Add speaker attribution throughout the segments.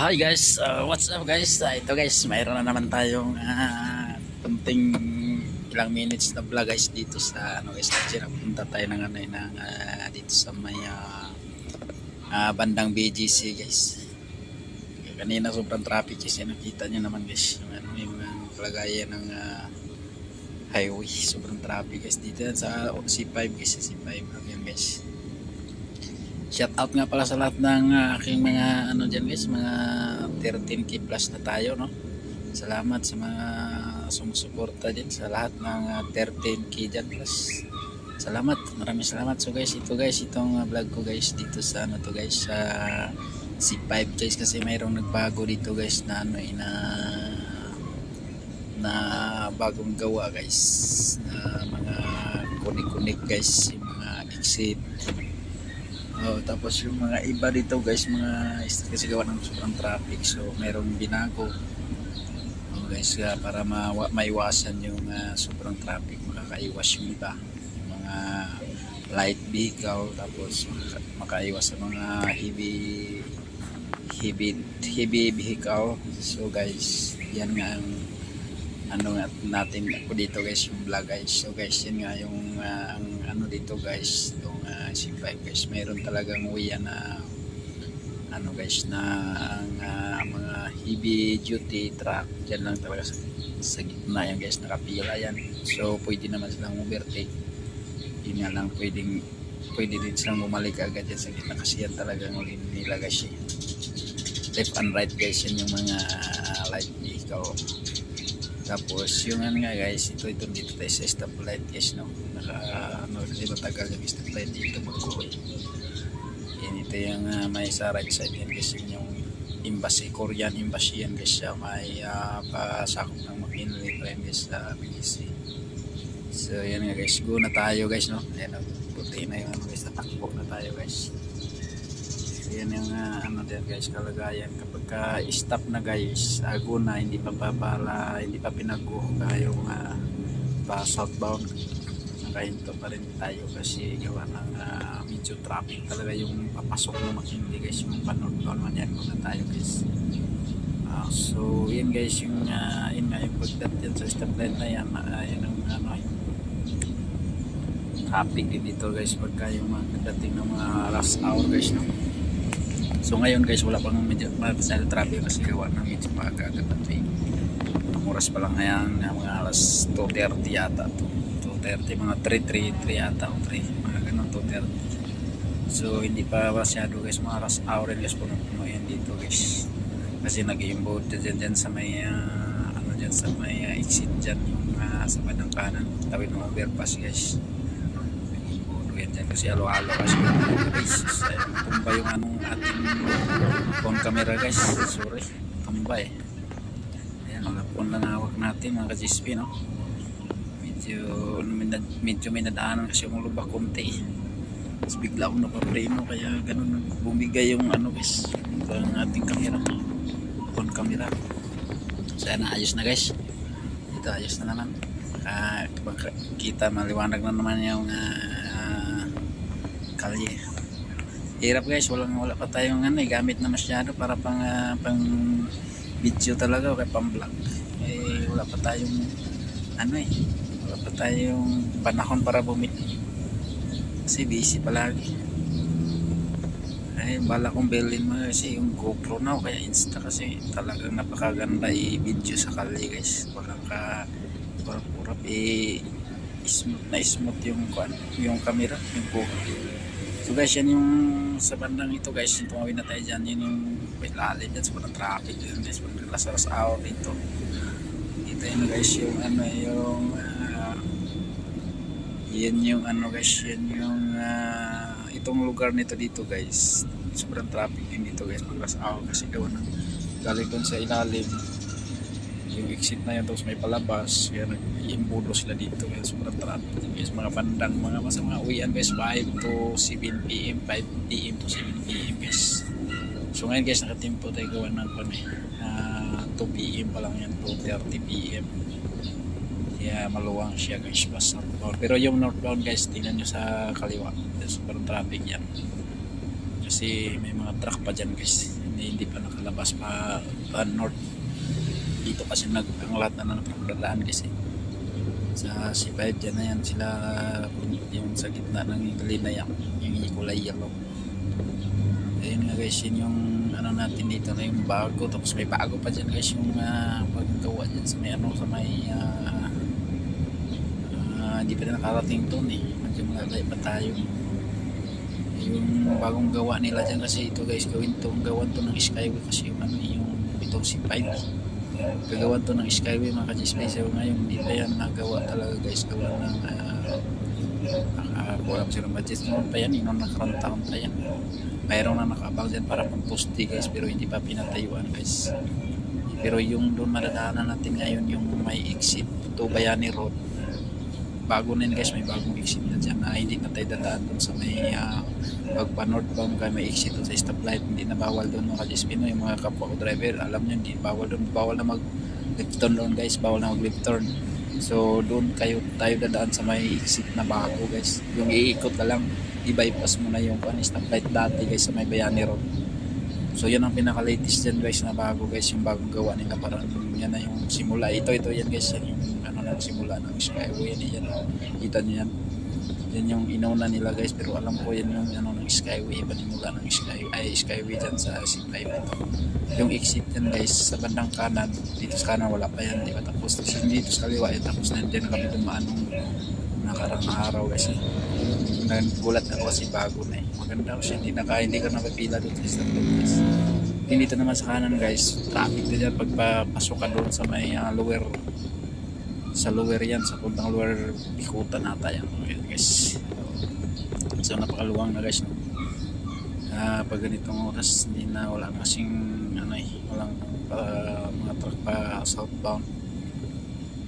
Speaker 1: Hi guys, what's up guys? Ito guys, mayroon na naman tayong kunting ilang minutes na vlog guys dito sa ano guys, punta tayo ng ano ng dito sa may bandang BGC guys. Kanina sobrang traffic kasi nakita niyo naman guys, yung kalagayan ng highway, sobrang traffic guys dito sa C5 guys, C5 yan guys. Shout out nga pala sa lahat ng aking mga ano dyan guys, mga 13k plus na tayo, no. Salamat sa mga sumusuporta dyan, sa lahat ng 13k dyan plus. Salamat, maraming salamat. So guys, itong vlog ko guys dito sa ano to guys, sa C5 guys, kasi mayroong nagbago dito guys na ano na bagong gawa guys, na mga kunik-kunik guys, yung mga exit. Tapos yung mga iba dito guys, mga kasi gawa ng sobrang traffic, so mayroong binago guys, para maiwasan yung sobrang traffic, makakaiwas yung iba, yung mga light vehicle, tapos makaiwas sa mga heavy vehicle. So guys, yan nga ang ano natin ako dito guys, yung vlog guys. So guys, yan nga yung ang ano dito guys, yung C5 guys, mayroon talagang way na ano guys, na ang mga heavy duty truck dyan lang talaga sa gitna yan guys, nakapila yan. So pwede naman silang overtake, yun nga lang, pwede din silang bumalik agad yan sa gitna, kasi yan talagang nila guys, left and right guys, yan yung mga light vehicle. Tapos yung ano nga guys, ito dito tayo sa stoplight guys, no. Kasi matagal yung stoplight dito magkuhoy. Yan, ito yung may sa right side yan guys, yung embassy, Korean embassy yan guys, may pasakop ng McKinley pa yan guys sa BGC. So yan nga guys, go na tayo guys, no. Ayan, puti na yung ano guys, tatakbo na tayo guys. So yan yung ano din guys, kalagayan kapag stop na guys, na hindi pa pinago yung pa southbound, nakahinto pa rin tayo kasi gawa ng medyo traffic talaga yung papasok ng McKinley guys, yung pa-northbound man yan, muna tayo guys. So yan guys, yung yung pagdat yan sa stoplight na yan, yan ang ano, yung traffic din dito guys pagka yung dating ng mga rush hour guys, no. So ngayon guys, wala pang medyo masyado traffic kasi gawa ng medyo maaga-agad na ito. Ang oras pa lang ngayon, mga alas 2:30 yata, 2:30, mga 3 yata, o 3, mga ganun, 2:30. So hindi pa masyado guys, mga rush hour guys, puno yan dito guys, kasi nag-iimbod dyan sa may ano dyan sa may exit dyan, yung sa bandang kanan, tawid ng overpass guys. Dyan kasi alo-alo kasi guys, tumba yung anong ating phone camera guys, sorry, tumba ayan, mga phone lang hawak natin mga ka-GSP, no. Medyo may nadaanan kasi yung lubak konti, tapos bigla akong napapreno, kaya ganun bumigay yung ano guys, ang ating camera, phone camera. So yan, ayos na guys, ito ayos na naman, kita maliwanag na naman yung kalye. Hirap guys, wala pa tayong gamit na masyado para pang video talaga o kaya pang vlog. Wala pa tayong wala pa tayong panahon para bumili kasi busy palagi. Bala kong bilhin mo kasi yung GoPro na o kaya Insta, kasi talagang napakaganda i-video sa kalye guys, walang kurap smooth yung camera, yung GoPro. So guys, yan yung sa bandang ito guys, yung tumawin na tayo dyan, yun yung may lalim dyan, sobrang traffic dyan guys, pag naglasaras hour dito. Dito yun guys, yung yan yung guys, yan yung itong lugar nito dito guys, sobrang traffic din dito guys, pag last hour, kasi gawa ng galing dun sa ilalim yung exit na yan, tapos may palabas, kaya nag-iimbudo sila dito guys, sobrang traffic guys, mga bandang mga uwian guys, 5 to 7 PM, 5 PM to 7 PM guys. So ngayon guys, nakatimpo tayo gawa ng 2 PM pa lang yan, 2:30 PM, kaya maluwang siya guys, basta northbound. Pero yung northbound guys, tingnan nyo sa kaliwa, sobrang traffic yan. kasi may mga truck pa dyan guys, hindi pa nakalabas pa north. Dito kasi ang lahat na nakapagdadaan kasi sa C5 dyan na yan sila, yung sa gitna ng Galinaya, yung kulay yellow. Ayun nga guys, yun yung ano natin dito na yung bago, tapos may bago pa dyan guys yung paggawa dyan sa may sa may hindi pa na nakarating doon medyo malalayo pa tayo. Yung bagong gawa nila dyan kasi ito guys, gawan to ng Skyway kasi yung itong C5 gagawan to ng Skyway mga ka-G-Space. Ngayon hindi pa yan nagawa talaga guys, gawa ng kulang sila budget noon pa yan, noong nakarang taon pa yan. Mayroon na nakaabang dyan para pang-posti guys, pero hindi pa pinatayuan guys. Pero yung doon madadaanan natin ngayon, yung may exit to Bayani Road, bago na yun guys, may bagong exit na dyan na hindi na tayo dadaan doon sa may pagpa northbound kaya may exit doon sa stoplight. Hindi na bawal doon mga ka-G-Space, yung mga kapwa ko driver alam nyo, hindi bawal doon, bawal na mag left turn doon guys, bawal na mag left turn. So doon tayo dadaan sa may exit na bago guys, yung iikot ka lang, i-bypass mo na yung stoplight dati guys sa may Bayani Road. So yan ang pinaka latest dyan guys na bago guys, yung bagong gawa nila, parang yan na yung simula, ito yan guys, yan yung simula ng Skyway yan, kita nyo yan, yan yung inauna nila guys, pero alam ko yan yung ng Skyway, panimula ng Skyway dyan sa C5 ito. Yung exit yan guys sa bandang kanan, dito sa kanan wala pa yan, di ba tapos, dito sa kaliwa yan tapos na yan kami dumaan nung nakarang araw guys. Nagulat ako kasi bago na maganda kasi hindi ka napipila doon sa stoplight guys. Dito naman sa kanan guys, traffic na dyan pagpapasok ka doon sa may lower yan, sa puntang lower Bikutan ata yan guys. So napakaluwang na guys, no? Pag ganitong oras hindi na, wala na kasing walang mga truck pa southbound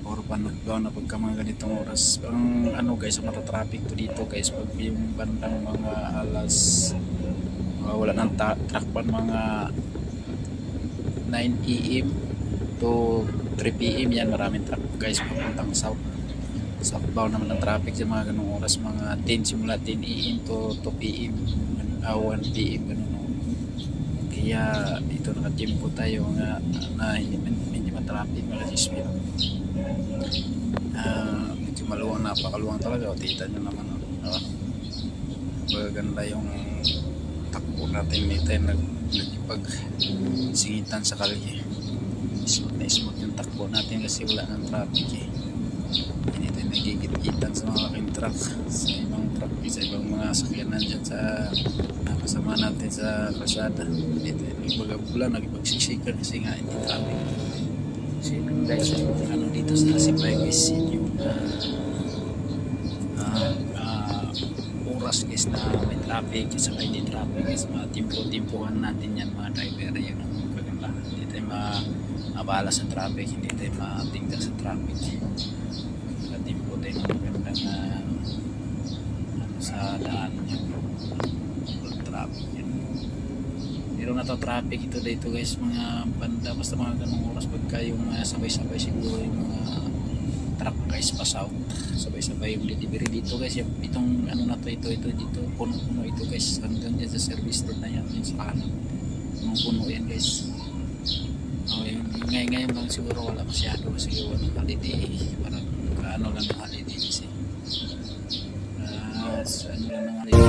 Speaker 1: or pa northbound na pagka mga ganitong oras. Ang guys, mata traffic to dito guys pag yung bandang mga alas wala ng truck pa mga 9 AM to 3 PM yan, maraming truck guys papuntang southbound naman ng traffic sa mga ganung oras, mga 10 simula 10 AM to 2 PM 1 PM ganun. Kaya dito nakatimpo tayo na hindi matraffic mga G-Space. Medyo maluwang, napakaluwang talaga, tita nyo naman maganda yung takbo natin dito, nagpagsingitan sa kalye, smooth yung takbo natin kasi wala ng traffic hindi tayo nagigit-gitan sa mga laking truck, sa ibang truck, sa ibang mga sakyanan dyan sa nakasama natin sa kalsada. Hindi tayo nagbagabula, nagpagsiksikan kasi nga hindi traffic. So yun guys, dito sa C5 guys, yung oras guys na may traffic at saka hindi traffic guys, mga timpo-timpuhan natin yan mga driver, yun ang maganda. Hindi tayo mabala sa traffic, hindi tayo matingga sa traffic. Timpo tayo ng magandang sa daan yan, traffic yan. Pero traffic ito dito guys, mga banda, basta mga ganong oras pagka yung sabay-sabay siguro yung mga truck guys pa south, sabay-sabay yung delivery dito guys. Itong na to, ito dito, puno-puno ito guys, hanggang dyan sa service road na yan, yung sa kanan, puno yan guys. Yun, ngayon lang siguro wala masyado kasi wala holiday, parang lang ng holiday kasi lang ng holiday.